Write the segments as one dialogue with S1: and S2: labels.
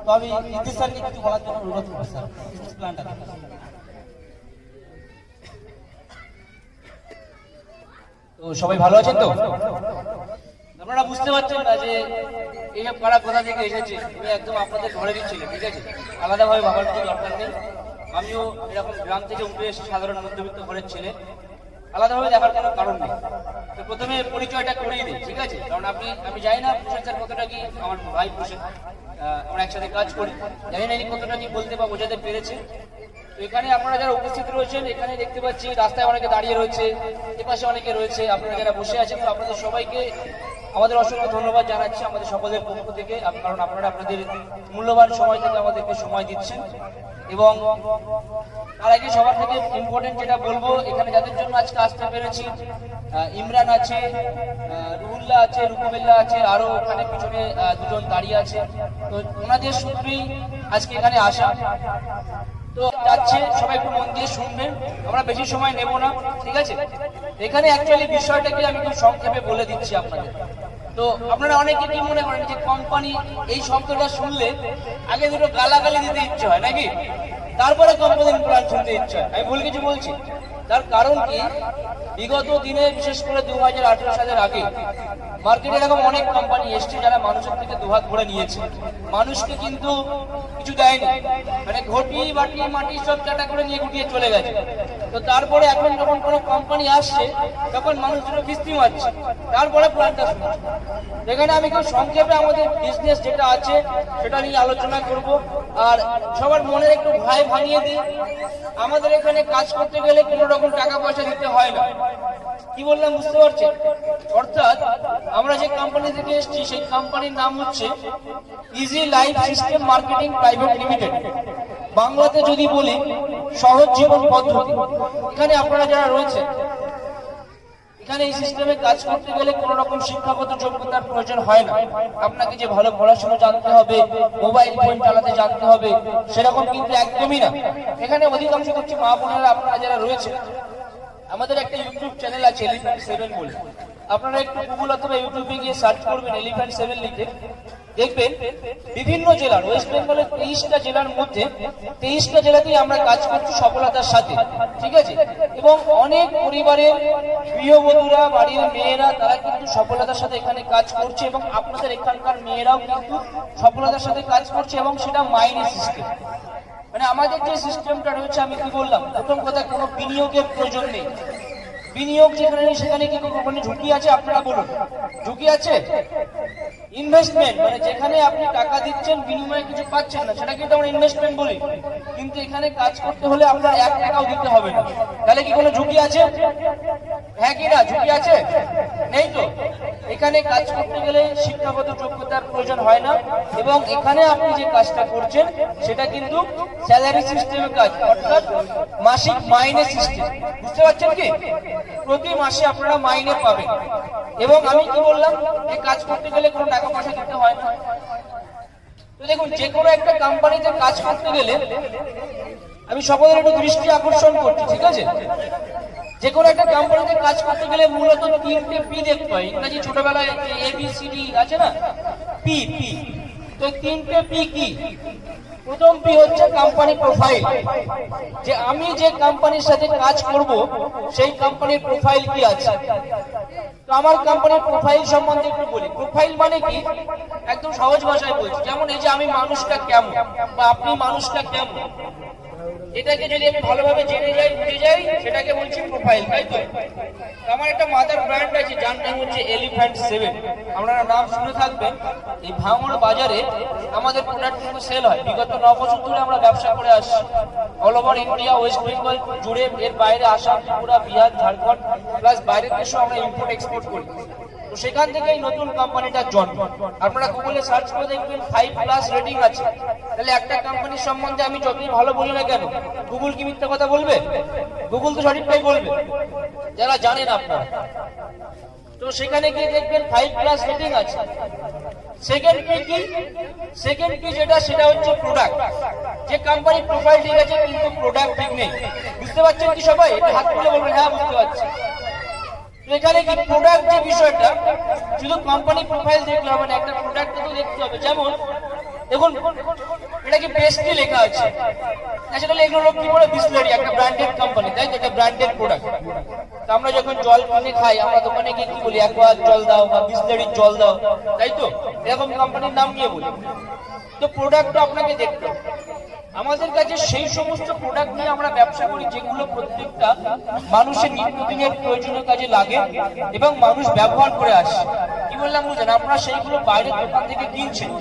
S1: তো আমি নীতিশ স্যারকে কিছু বলার জন্য অনুরোধ করবো স্যার বিজনেস প্ল্যানটা। তো সবাই ভালো আছেন তো? আপনারা বুঝতে পারছেন না যে এইসব কারা কোথা থেকে এসেছে, আমি একদম আপনাদের ঘরেরই ছিল, ঠিক আছে? আলাদাভাবে ভাবার কিছু দরকার নেই। আমিও এরকম গ্রাম থেকে উঠে এসে সাধারণ মধ্যবিত্ত ঘরের ছেলে, আলাদাভাবে দেখার কোনো কারণ নেই। তো প্রথমে পরিচয়টা করিয়ে দিই, ঠিক আছে? কারণ আমি জানি না প্রশান্ত স্যার কতটা কি, আমার ভাই প্রশান্ত, আমরা একসাথে কাজ করি, জানি না কতটা কি বলতে বা বোঝাতে পেরেছে। তো এখানে আপনারা যারা উপস্থিত রয়েছেন, এখানে দেখতে পাচ্ছি রাস্তায় অনেকে দাঁড়িয়ে রয়েছে, এপাশে অনেকে রয়েছে, আপনারা যারা বসে আছেন, তো আপনাদের সবাইকে আমাদের অসংখ্য ধন্যবাদ জানাচ্ছি আমাদের সকলের পক্ষ থেকে, কারণ আপনারা আপনাদের মূল্যবান সময় থেকে আমাদেরকে সময় দিচ্ছেন। এবং তার আগে সবার থেকে ইম্পর্টেন্ট যেটা বলবো, এখানে যাদের জন্য আজকে আসতে পেরেছি, ইমরান আছে, রুহুল্লাহ আছে, রুকুবেল্লা আছে, আরো ওখানে পিছনে দুজন দাঁড়িয়ে আছে। তো ওনাদের সূত্রেই আজকে এখানে আসা। তো যাচ্ছে, সবাই একটু মন দিয়ে শুনবেন, আমরা বেশি সময় নেব না, ঠিক আছে? এখানে অ্যাকচুয়ালি বিষয়টাকে আমি খুব সংক্ষেপে বলে দিচ্ছি আপনাদের। তো আপনারা অনেকে কি মনে করেন যে কোম্পানি, এই শব্দটা শুনলে আগে দুটো গালাগালি দিতে ইচ্ছে হয় নাকি, তারপরে কোম্পানির প্ল্যান শুনতে ইচ্ছে হয়। আমি ভুল কিছু বলছি? তার কারণ কি, বিগত দিনে বিশেষ করে 2018 সালের আগে মার্কেটে এরকম অনেক কোম্পানি এসছে যারা মানুষের থেকে দুহাত ভরে নিয়েছে, মানুষকে কিন্তু কিছু দেয়নি, মানে ঘটি বাটি মাটি সব চাটা করে নিয়ে গুটিয়ে চলে গেছে। তো তারপরে এখন যখন কোনো কোম্পানি আসছে, তখন মানুষগুলো কিস্তি মারছে, তারপরে প্ল্যানটা শুনছে। এখানে আমি খুব সংক্ষেপে আমাদের বিজনেস যেটা আছে সেটা নিয়ে আলোচনা করব। আর সবার মনের একটু ভয় ভাঙিয়ে দিই, আমাদের এখানে কাজ করতে গেলে কোনো রকম টাকা পয়সা দিতে হয় না। কি বললাম বুঝতে পারছেন? অর্থাৎ আমরা যে কোম্পানি থেকে এসেছি, সেই কোম্পানির নাম হচ্ছে easy life system marketing private limited. বাংলাতে যদি বলি, সহজ জীবন পদ্ধতি। এখানে আপনারা যারা রয়েছে, এখানে এই সিস্টেমে কাজ করতে গেলে কোন রকম শিক্ষাগত যোগ্যতার প্রয়োজন হয় না। আপনাকে যে ভালো পড়াশোনা জানতে হবে, মোবাইল ফোন চালাতে জানতে হবে, সেরকম কিন্তু একদমই না। এখানে অধিকাংশ হচ্ছে মা বোনেরা, আপনারা যারা রয়েছে, আমাদের একটা ইউটিউব চ্যানেল আছে এলিফ্যান্ট 7 বলে, আপনারা একটু গুগল অথবা ইউটিউবে গিয়ে সার্চ করবেন এলিফ্যান্ট 7 লিখে, দেখবেন বিভিন্ন জেলার, ওয়েস্ট বেঙ্গলের 23টা জেলার মধ্যে 23টা জেলাতেই আমরা কাজ করছি সফলতার সাথে, ঠিক আছে? এবং অনেক পরিবারের গৃহবধূরা, বাড়ির মেয়েরা, তারা কিন্তু সফলতার সাথে এখানে কাজ করছে, এবং আপনাদের এখানকার মেয়েরাও কিন্তু সফলতার সাথে কাজ করছে, এবং সেটা মাইনে সিস্টেম। মানে আমাদের যে সিস্টেমটা রয়েছে, আমি কি বললাম, প্রথম কথা, কোনো বিনিয়োগের প্রয়োজন নেই। বিনিয়োগ যেখানে নেই সেখানে কি কোনো ঝুঁকি আছে? আপনারা বলুন, ঝুঁকি আছে? ইনভেস্টমেন্ট মানে যেখানে আপনি টাকা দিচ্ছেন, বিনিময়ে কিছু পাচ্ছেন না, সেটা কিন্তু আমরা ইনভেস্টমেন্ট বলি। কিন্তু এখানে কাজ করতে হলে আপনার 1 টাকাও দিতে হবে না। তাহলে কি কোনো ঝুঁকি আছে? হ্যাঁ কি না? ঝুঁকি আছে? নেই তো। এখানে কাজ করতে গেলে শিক্ষাগত যোগ্যতার প্রয়োজন হয় না, এবং এখানে আপনি যে কাজটা করছেন সেটা কিন্তু স্যালারি সিস্টেমের কাজ, অর্থাৎ মাসিক মাইনে সিস্টেম। বুঝতে পারছেন কি? প্রতি মাসে আপনারা মাইনে পাবেন। এবং আমি কি বললাম, যে কাজ করতে গেলে কোনো টাকা পয়সা দিতে হয় না। তো দেখুন, যে কোনো একটা কোম্পানিতে কাজ করতে গেলে আমি সকলের একটু দৃষ্টি আকর্ষণ করছি, ঠিক আছে? যে কোনো একটা কোম্পানিতে কাজ করতে গেলে মূলত 3টে পি দেখতে হয়। ইংরেজি ছোটবেলায় ABCD আছে না, পি। তো 3টে পি কি? প্রথম পি হচ্ছে কোম্পানি প্রোফাইল, যে আমি যে কোম্পানির সাথে কাজ করব সেই কোম্পানির প্রোফাইল কি আছে। তো আমার কোম্পানির প্রোফাইল সম্বন্ধে একটু বলি। প্রোফাইল মানে কি, একদম সহজ ভাষায় বলছি, যেমন এই যে আমি মানুষটা কেমন, বা আপনি মানুষটা কেমন, এটাকে যদি আমি ভালোভাবে জেনে যাই, বুঝে যাই, সেটাকে বলছি প্রোফাইল, তাই তো? আমার একটা মাদার ব্র্যান্ড আছে যার নাম হচ্ছে এলিফ্যান্ট 7। আপনারা নাম শুনে থাকবেন। এই ভাঙড় বাজারে আমাদের প্রোডাক্ট কিন্তু সেল হয়। বিগত 9 বছর ধরে আমরা ব্যবসা করে আসছি, all over India, West Bengal জুড়ে, এর বাইরে আসাম, ত্রিপুরা, বিহার, ঝাড়খণ্ড, প্লাস বাইরের দেশেও আমরা ইম্পোর্ট এক্সপোর্ট করি। তো সেখান থেকে এই নতুন কোম্পানিটার জন্ম। আপনারা গুগলে সার্চ করে দেখবেন 5+ রেটিং আছে। তাহলে একটা কোম্পানির সম্বন্ধে আমি যতই ভালো বলি না কেন, গুগল কি মিথ্যা কথা বলবে? গুগল তো সঠিকটাই বলবে, যারা জানেন আপনারা। তো সেখানে গিয়ে দেখবেন 5+ রেটিং আছে। সেকেন্ড পি কি? সেকেন্ড পি যেটা, সেটা হচ্ছে প্রোডাক্ট। যে কোম্পানি প্রোফাইল ঠিক আছে কিন্তু প্রোডাক্ট ঠিক নেই। বুঝতে পারছেন কি সবাই? এটা হাত তুলে বলবেন হ্যাঁ বুঝতে পারছি। এখানে কি প্রোডাক্ট যে বিষয়টা, শুধু কোম্পানি প্রোফাইল দেখলে হবে না, একটা প্রোডাক্ট তো দেখতে হবে। যেমন দেখুন এটা কি বেস্টে লেখা আছে, আসলে এগুলো কি বলে বিসলেরি একটা ব্র্যান্ডেড কোম্পানি, তাই তো, একটা ব্র্যান্ডেড প্রোডাক্ট। তো আমরা যখন জল কিনে খাই আমরা দোকানে গিয়ে কি বলি, অ্যাকোয়া জল দাও বা বিসলেরির জল দাও, তাই তো, এরকম কোম্পানির নাম নিয়ে বলি। তো প্রোডাক্টটা আপনাকে দেখতে হবে। আমাদের কাছে সেই সমস্ত প্রোডাক্ট নিয়ে আমরা ব্যবসা করি যেগুলো প্রত্যেকটা মানুষের নিত্যদিনের প্রয়োজনীয় কাজে লাগে এবং মানুষ ব্যবহার করে আসে। কি বললাম বুঝলেন, আপনারা সেইগুলো বাইরের দোকান থেকে কিনছেন।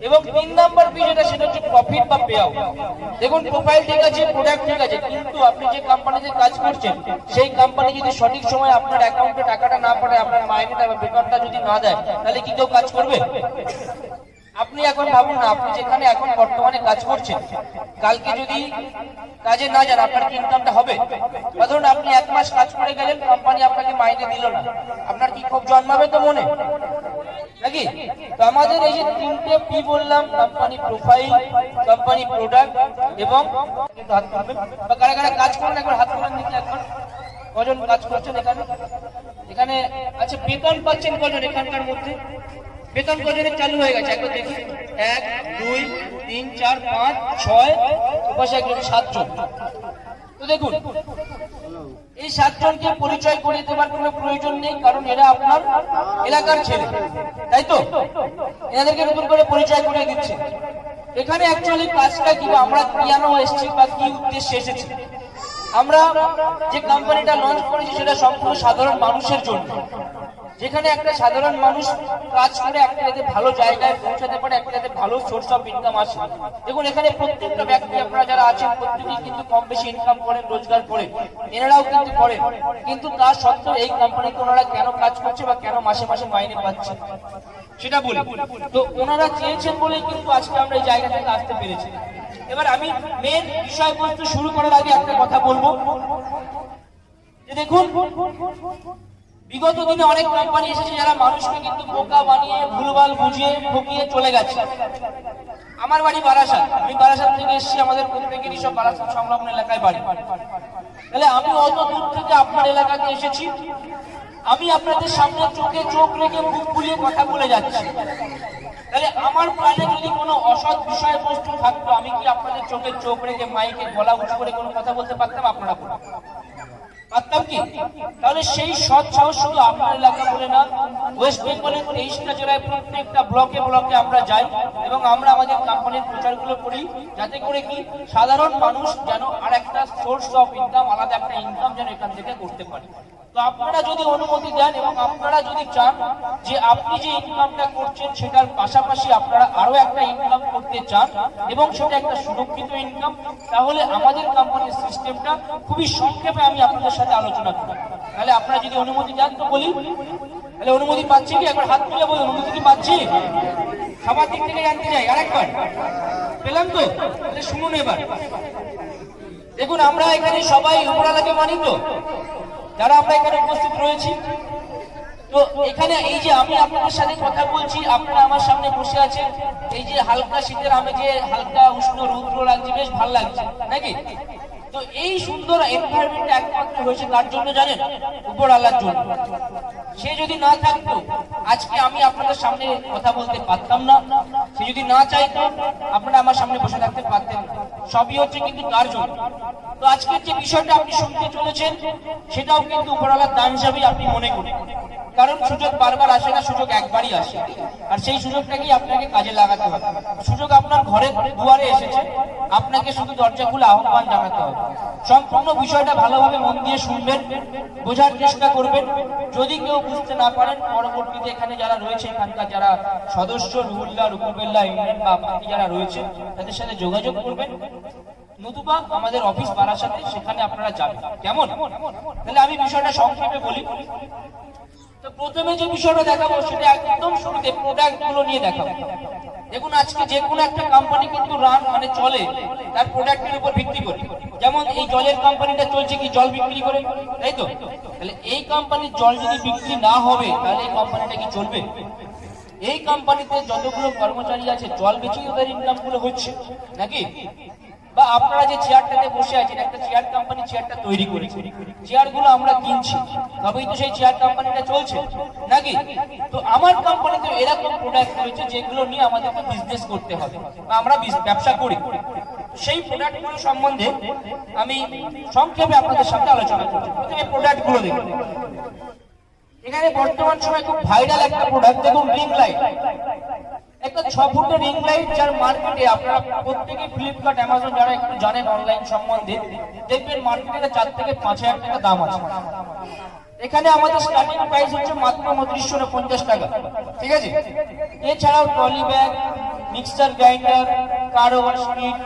S1: এবং 3 নাম্বার যেটা, সেটা হচ্ছে প্রফিট বা পে আউট। দেখুন প্রোফাইল ঠিক আছে, প্রোডাক্ট ঠিক আছে, কিন্তু আপনি যে কোম্পানিতে কাজ করছেন সেই কোম্পানি যদি সঠিক সময় আপনার অ্যাকাউন্টে টাকাটা না পাঠায়, আপনার মাইনেটা বা বেতনটা যদি না দেয়, তাহলে কি কেউ কাজ করবে? আপনি এখন ভাবুন না, আপনি যেখানে এখন বর্তমানে কাজ করছেন, কালকে যদি কাজে না যান আপনার কি ইনকামটা হবে? বা ধরুন আপনি 1 মাস কাজ করে গেলেন, কোম্পানি আপনাকে মাইনে দিল না, আপনার কি খুব জন্মাবে তো মনে নাকি? তো আমাদের এই যে 3টে পি বললাম, কোম্পানি প্রোফাইল, কোম্পানি প্রোডাক্ট এবং হাত তুলবেন বা কারা কারা কাজ করেন একবার হাত তুলেন দেখি। এখন কজন কাজ করছেন এখানে? এখানে আচ্ছা, বেতন পাচ্ছেন কজন এখানকার মধ্যে? বেতন কজনের চালু হয়ে গেছে একবার দেখি। 1 2 3 4 5 6, পাশে একজন 7 জন। তো দেখুন এই 7 জনকে পরিচয় করিয়ে দেওয়ার কোনো প্রয়োজন নেই, কারণ এরা আপনার এলাকার ছেলে, তাই তো? এনাদেরকে নতুন করে পরিচয় করিয়ে দিচ্ছে। এখানে অ্যাকচুয়ালি কাজটা কি, আমরা কেন এসেছি বা কি উদ্দেশ্যে এসেছি? আমরা যে কোম্পানিটা লঞ্চ করেছি সেটা সম্পূর্ণ সাধারণ মানুষের জন্য। যেখানে একটা সাধারণ মানুষ কাজ করে একটা যাতে ভালো জায়গায় পৌঁছাতে পারে, একটা যাতে ভালো সোর্স অফ ইনকাম আসে। দেখুন এখানে প্রত্যেকটা ব্যক্তি আপনারা যারা আছেন প্রত্যেকেই কিন্তু কম বেশি ইনকাম করেন, রোজগার করে, এনারাও কিন্তু করেন। কিন্তু তা সত্ত্বেও এই কোম্পানিতে ওনারা কেন কাজ করছে বা কেন মাসে মাসে মাইনে পাচ্ছে সেটা বলি। তো ওনারা চেয়েছেন বলেই কিন্তু আজকে আমরা এই জায়গা থেকে আসতে পেরেছি। এবার আমি মেন বিষয়বস্তু শুরু করার আগে একটা কথা বলবো যে দেখুন বিগত দিনে অনেক কোম্পানি এসেছে যারা মানুষকে কিন্তু বোকা বানিয়ে ভুলভাল বুঝিয়ে ঠকিয়ে চলে গেছে। আমার বাড়ি বারাসাত, আমি বারাসাত থেকে এসেছি, আমাদের প্রত্যেকেরই সব বারাসাত সংলগ্ন এলাকায় বাড়ি। তাহলে আমি অত দূর থেকে আপনার এলাকাতে এসেছি, আমি আপনাদের সামনে চোখে চোখ রেখে মুখ খুলিয়ে কথা বলে যাচ্ছি। তাহলে আমার প্রাণে যদি কোনো অসৎ বিষয়বস্তু থাকতো, আমি কি আপনাদের চোখে চোখ রেখে মাইকে গলা উঁচু করে কোনো কথা বলতে পারতাম? আপনারা পারতাম কি? তাহলে সেই সৎ সাহস শুধু আপনার এলাকা বলে না, ওয়েস্ট বেঙ্গলের 23টা জেলায় প্রত্যেকটা ব্লকে ব্লকে আমরা যাই এবং আমরা আমাদের কোম্পানির প্রচারগুলো করি, যাতে করে কি সাধারণ মানুষ যেন আর একটা সোর্স অফ ইনকাম, আলাদা একটা ইনকাম যেন এখান থেকে করতে পারে। তো আপনারা যদি অনুমতি দেন এবং আপনারা যদি চান যে আপনি যে ইনকামটা করছেন সেটার পাশাপাশি আপনারা আরো একটা ইনকাম করতে চান এবং সেটা একটা সুরক্ষিত ইনকাম, তাহলে আমাদের কোম্পানির সিস্টেমটা খুবই সংক্ষেপে আমি আপনাদের সাথে আলোচনা করি। তাহলে আপনারা যদি অনুমতি দেন তো বলি, তাহলে অনুমতি পাচ্ছি কি? একবার হাত তুলে বলি অনুমতি কি পাচ্ছি? সবার দিক থেকে জানতে চাই, আরেকবার পেলাম তো? তাহলে শুনুন এবার। দেখুন আমরা এখানে সবাই উপরালাকে মানি তো, যারা আমরা এখানে উপস্থিত রয়েছি। তো এখানে এই যে আমি আপনাদের সাথে কথা বলছি, আপনারা আমার সামনে বসে আছেন, এই যে হালকা শীতের আমেজে হালকা উষ্ণ রৌদ্র লাগছে, বেশ ভালো লাগছে নাকি? তো এই সুন্দর এনভায়রনমেন্ট একমাত্র হয়েছে কার জন্য জানেন? উপরওয়ালার জন্য। সে যদি না থাকতো আজকে আমি আপনাদের সামনে কথা বলতে পারতাম না, সে যদি না চাইতো আপনারা আমার সামনে বসে থাকতে পারতেন না। সবই হচ্ছে কিন্তু তার জন্য। তো আজকের যে বিষয়টা আপনি শুনতে চলেছেন সেটাও কিন্তু উপরওয়ালার দান হিসাবে আপনি মনে করেন, কারণ সুযোগ বারবার আসে না, সুযোগ একবারই আসে, আর সেই সুযোগটাকেই আপনাকে কাজে লাগাতে হবে। সুযোগ আপনার ঘরে দুয়ারে এসেছে, আপনাকে শুধু দরজা খুলে আহ্বান জানাতে হবে। সম্পূর্ণ বিষয়টা ভালোভাবে মন দিয়ে শুনবেন, বোঝার চেষ্টা করবেন। যদি কেউ বুঝতে না পারেন পরবর্তীতে এখানে যারা রয়েছে, এখানকার যারা সদস্য রুহুল্লাহ, রুকুবেল্লা, ইউনিয়ন বা বাকি যারা রয়েছে তাদের সাথে যোগাযোগ করবেন, নতুবা আমাদের অফিস বারাসাতে, সেখানে আপনারা যাবেন। কেমন? তাহলে আমি বিষয়টা সংক্ষেপে বলি। তো প্রথমে যে বিষয়টা দেখাবো সেটা একদম শুরুতে প্রোডাক্ট গুলো নিয়ে দেখাবো। দেখুন আজকে যে কোনো একটা কোম্পানি কিন্তু রান মানে চলে তার প্রোডাক্টের উপর ভিত্তি করে। যেমন এই জলের কোম্পানিটা চলছে কি জল বিক্রি করে, তাই তো? তাহলে এই কোম্পানির জল যদি বিক্রি না হবে তাহলে এই কোম্পানিটা কি চলবে? এই কোম্পানিতে যতগুলো কর্মচারী আছে জল বেচেই ওদের ইনকাম গুলো হচ্ছে নাকি? বা আপনারা যে চেয়ারটাতে বসে আছেন, একটা চেয়ার কোম্পানি চেয়ারটা তৈরি করেছে, চেয়ারগুলো আমরা কিনছি, তবেই তো সেই চেয়ার কোম্পানিটা চলছে নাকি? তো আমার কোম্পানিতে এরকম প্রোডাক্ট রয়েছে যেগুলো নিয়ে আমাদেরকে বিজনেস করতে হবে বা আমরা ব্যবসা করি। সেই প্রোডাক্টগুলো সম্বন্ধে আমি সংক্ষেপে আপনাদের সামনে আলোচনা করছি। প্রথমে প্রোডাক্টগুলো দেখুন। এখানে বর্তমান সময় খুব ভাইরাল একটা প্রোডাক্ট দেখুন, রিং লাইট। একটা 6 ফুটের রিং লাইট, যার মার্কেটে আপনারা প্রত্যেকে ফ্লিপকার্ট, অ্যামাজন যারা একটু জানেন অনলাইন সম্বন্ধে, দেখবেন মার্কেটে 4 থেকে 5,000 টাকা দাম আছে। এখানে আমাদের স্টার্টিং প্রাইস হচ্ছে মাত্র 2950 টাকা, ঠিক আছে? এছাড়াও ট্রলি ব্যাগ, মিক্সার গ্রাইন্ডার, কার ওভার স্টিক,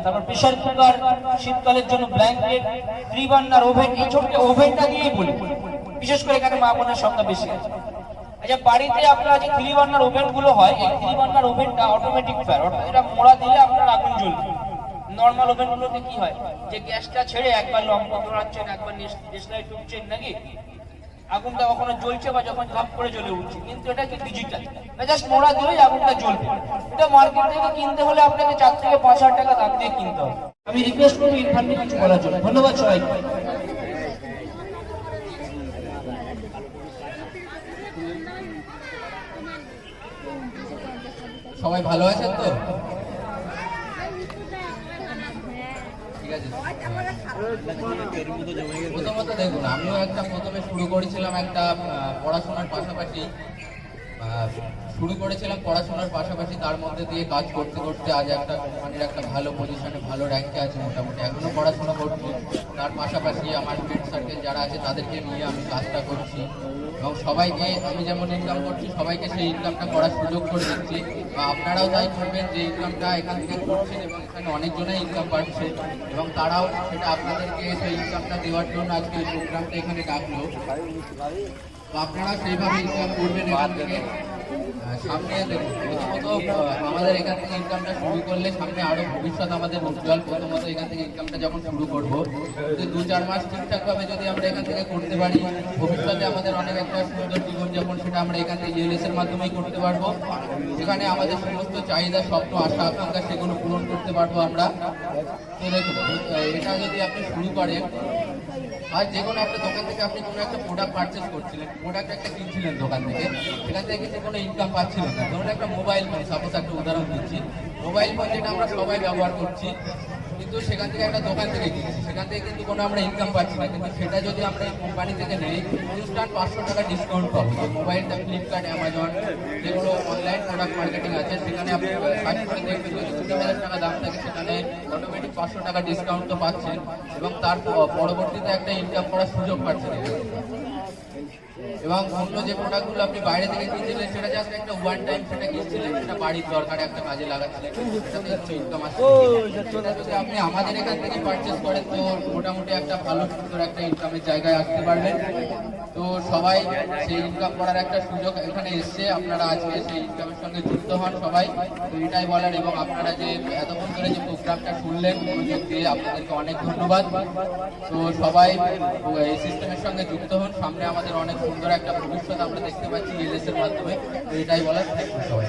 S1: তারপর প্রেসার কুকার, শীতকালের জন্য ব্ল্যাঙ্কেট, 3 বার্নার ওভেন। এই ছোট্ট ওভেনটা দিয়েই বলি, বিশেষ করে এখানে মা বোনের সংখ্যা বেশি আছে। আচ্ছা, বাড়িতে আপনার যে 3 বার্নার ওভেন গুলো হয়, এই 3 বার্নার ওভেনটা অটোমেটিক ফায়ার, অর্থাৎ এটা মোড়া দিলে আপনার আগুন জ্বলবে। নর্মাল ওভেন গুলোতে কি হয়, যে গ্যাসটা ছেড়ে একবার লম্বা দৌড়াচ্ছেন, একবার দেশলাই টুকছেন নাকি, আগুনটা কখনো জ্বলছে বা যখন ঝাপ করে জ্বলে উঠছে। কিন্তু এটা কি ডিজিটাল, জাস্ট মোড়া দিলেই আগুনটা জ্বলবে। এটা মার্কেট থেকে কিনতে হলে আপনাকে 4 থেকে 5,000 টাকা দাম দিয়ে কিনতে হবে। আমি রিকোয়েস্ট করবো ইরফানকে কিছু বলার জন্য। ধন্যবাদ সবাইকে।
S2: সবাই ভালো আছেন তো? ঠিক আছে। প্রথমত দেখুন, আমিও প্রথমে শুরু করেছিলাম পড়াশোনার পাশাপাশি, তার মধ্যে দিয়ে কাজ করতে করতে আজ একটা কোম্পানির একটা ভালো পজিশনে, ভালো র্যাঙ্কে আছে মোটামুটি। এখনো পড়াশোনা করছি, তার পাশাপাশি আমার ফ্রেন্ড সার্কেল যারা আছে তাদেরকে নিয়ে আমি কাজটা করছি এবং সবাইকে আমি যেমন ইনকাম করছি সবাইকে সেই ইনকামটা করার সুযোগ করে দিচ্ছি। বা আপনারাও তাই করবেন, যে ইনকামটা এখান থেকে করছেন এবং এখানে অনেকজনাই ইনকাম পাচ্ছে এবং তারাও সেটা আপনাদেরকে সেই ইনকামটা দেওয়ার জন্য আজকে এই প্রোগ্রামটা এখানে ডাকলো। তো আপনারা সেইভাবে ইনকাম করবেন এখান থেকে। সামনে দেখুন, প্রথমত আমাদের এখান থেকে ইনকামটা শুরু করলে সামনে আরো ভবিষ্যৎ আমাদের উজ্জ্বল। প্রথমত এখান থেকে ইনকামটা যখন শুরু করবো, যদি 2-4 মাস ঠিকঠাকভাবে যদি আমরা এখান থেকে করতে পারি, ভবিষ্যতে আমাদের অনেক একটা সুন্দর জীবনযাপন সেটা আমরা এখান থেকে ইএলএস এর মাধ্যমেই করতে পারবো। যেখানে আমাদের সমস্ত চাহিদা, স্বপ্ন, আশা আকাঙ্ক্ষা সেগুলো পূরণ করতে পারবো আমরা। তো দেখুন, এটা যদি আপনি শুরু করেন, আর যে কোনো একটা দোকান থেকে আপনি কোনো একটা প্রোডাক্ট পারচেস করছিলেন, প্রোডাক্ট একটা কিনছিলেন দোকান থেকে, সেখান থেকে কিন্তু কোনো ইনকাম পাচ্ছিলেন না। ধরুন একটা মোবাইল ফোন, সাপোজ একটা উদাহরণ দিচ্ছি, মোবাইল ফোন যেটা আমরা সবাই ব্যবহার করছি, কিন্তু সেখান থেকে একটা দোকান থেকে কিনছি, সেখান থেকে কিন্তু কোনো আমরা ইনকাম পাচ্ছি না। কিন্তু সেটা যদি আমরা এই কোম্পানি থেকে নেই, ইনস্ট্যান্ট 500 টাকা ডিসকাউন্ট পাবো। যে মোবাইলটা ফ্লিপকার্ট, অ্যামাজন, যেগুলো অনলাইন প্রোডাক্ট মার্কেটিং আছে, সেখানে আপনি সার্চ করে দেখবেন যদি 20,000 টাকা দাম থাকে, সেখানে অটোমেটিক 500 টাকা ডিসকাউন্ট তো পাচ্ছেন এবং তার পরবর্তীতে একটা ইনকাম করার সুযোগ পাচ্ছেন। এবং অন্য যে প্রোডাক্টগুলো আপনি বাইরে থেকে কিনছিলেন, সেটা জাস্ট একটা ওয়ান টাইম সেটা কিনছিলেন, সেটা বাড়ির দরকারে একটা কাজে লাগাচ্ছিলেন, সেটাতে একটু ইনকাম আসছে। যদি আপনি আমাদের এখান থেকে পারচেস করেন, তো মোটামুটি একটা ভালো সুন্দর একটা ইনকামের জায়গায় আসতে পারবেন। তো সবাই সেই ইনকাম করার একটা সুযোগ এখানে এসছে, আপনারা আজকে সেই ইনকামের সঙ্গে যুক্ত হন সবাই। তো এটাই বলার, এবং আপনারা যে এতক্ষণ ধরে যে প্রোগ্রামটা শুনলেন মনোযোগ দিয়ে, আপনাদেরকে অনেক ধন্যবাদ। তো সবাই এই সিস্টেমের সঙ্গে যুক্ত হন, সামনে আমাদের অনেক সুন্দর একটা ভবিষ্যৎ আমরা দেখতে পাচ্ছি ইএলএস এর মাধ্যমে। তো এটাই বলার, সবাই।